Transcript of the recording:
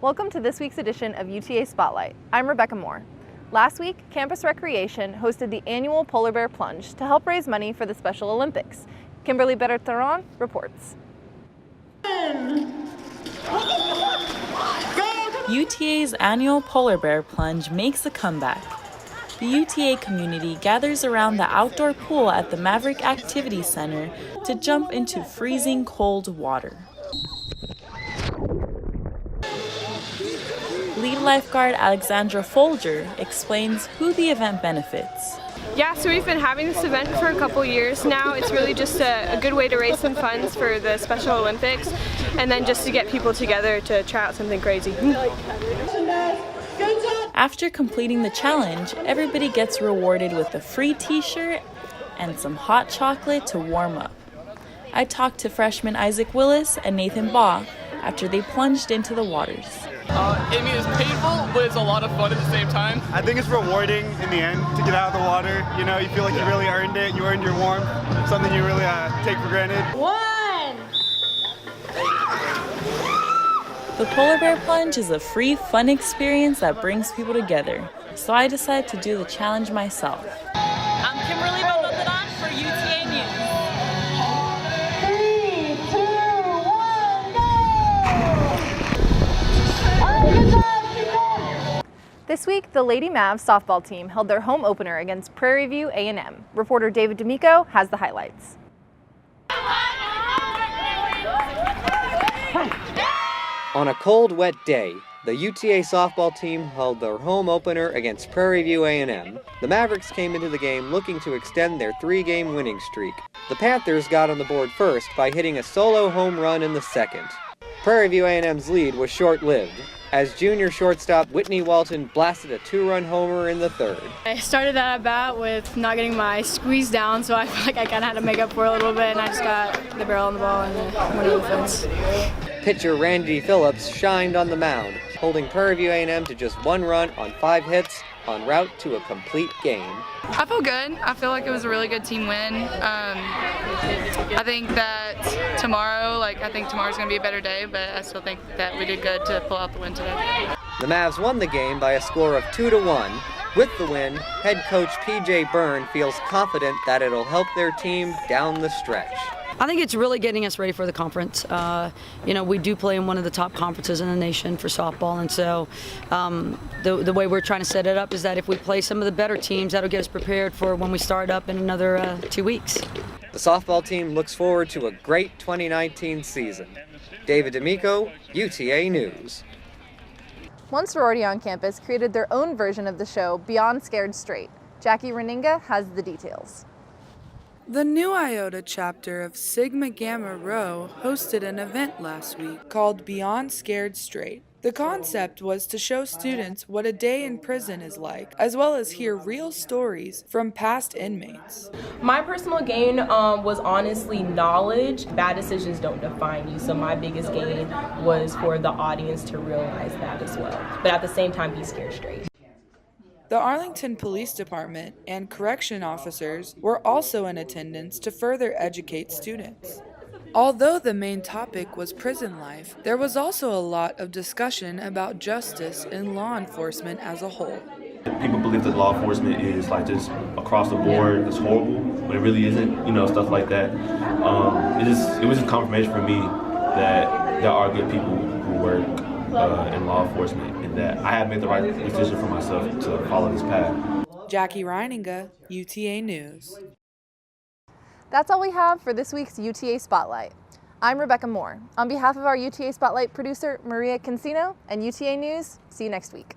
Welcome to this week's edition of UTA Spotlight. I'm Rebecca Moore. Last week, Campus Recreation hosted the annual Polar Bear Plunge to help raise money for the Special Olympics. Kimberly Bertheron reports. UTA's annual Polar Bear Plunge makes a comeback. The UTA community gathers around the outdoor pool at the Maverick Activity Center to jump into freezing cold water. Lead lifeguard Alexandra Folger explains who the event benefits. Yeah, so we've been having this event for a couple years now. It's really just a good way to raise some funds for the Special Olympics and then just to get people together to try out something crazy. After completing the challenge, everybody gets rewarded with a free t-shirt and some hot chocolate to warm up. I talked to freshmen Isaac Willis and Nathan Baugh after they plunged into the waters. It's painful, but it's a lot of fun at the same time. I think it's rewarding in the end to get out of the water. You know, you feel like you really earned it. You earned your warmth, something you really take for granted. The Polar Bear Plunge is a free, fun experience that brings people together. So I decided to do the challenge myself. I'm Kimberly Bertheron for UTA News. 3, 2, 1, go! This week, the Lady Mavs softball team held their home opener against Prairie View A&M. Reporter David D'Amico has the highlights. On a cold, wet day, the UTA softball team held their home opener against Prairie View A&M. The Mavericks came into the game looking to extend their 3-game winning streak. The Panthers got on the board first by hitting a solo home run in the second. Prairie View A&M's lead was short-lived, as junior shortstop Whitney Walton blasted a 2-run homer in the third. I started that at bat with not getting my squeeze down, so I feel like I kind of had to make up for it a little bit, and I just got the barrel on the ball and went over the fence. Pitcher Randy Phillips shined on the mound, holding Prairie View A&M to just 1 run on 5 hits en route to a complete game. I feel good. I feel like it was a really good team win. I think that tomorrow's going to be a better day, but I still think that we did good to pull out the win today. The Mavs won the game by a score of 2-1. With the win, head coach PJ Byrne feels confident that it'll help their team down the stretch. I think it's really getting us ready for the conference. We do play in one of the top conferences in the nation for softball, and so the way we're trying to set it up is that if we play some of the better teams, that'll get us prepared for when we start up in another 2 weeks. The softball team looks forward to a great 2019 season. David D'Amico, UTA News. One sorority on campus created their own version of the show, Beyond Scared Straight. Jackie Reninga has the details. The New Iota chapter of Sigma Gamma Rho hosted an event last week called Beyond Scared Straight. The concept was to show students what a day in prison is like, as well as hear real stories from past inmates. My personal gain was honestly knowledge. Bad decisions don't define you, so my biggest gain was for the audience to realize that as well. But at the same time, be scared straight. The Arlington Police Department and correction officers were also in attendance to further educate students. Although the main topic was prison life, there was also a lot of discussion about justice in law enforcement as a whole. People believe that law enforcement is like just across the board, it's horrible, but it really isn't, stuff like that. It was just confirmation for me that there are good people who work in law enforcement, and that I have made the right decision for myself to follow this path. Jackie Reininga, UTA News. That's all we have for this week's UTA Spotlight. I'm Rebecca Moore. On behalf of our UTA Spotlight producer, Maria Cancino, and UTA News, see you next week.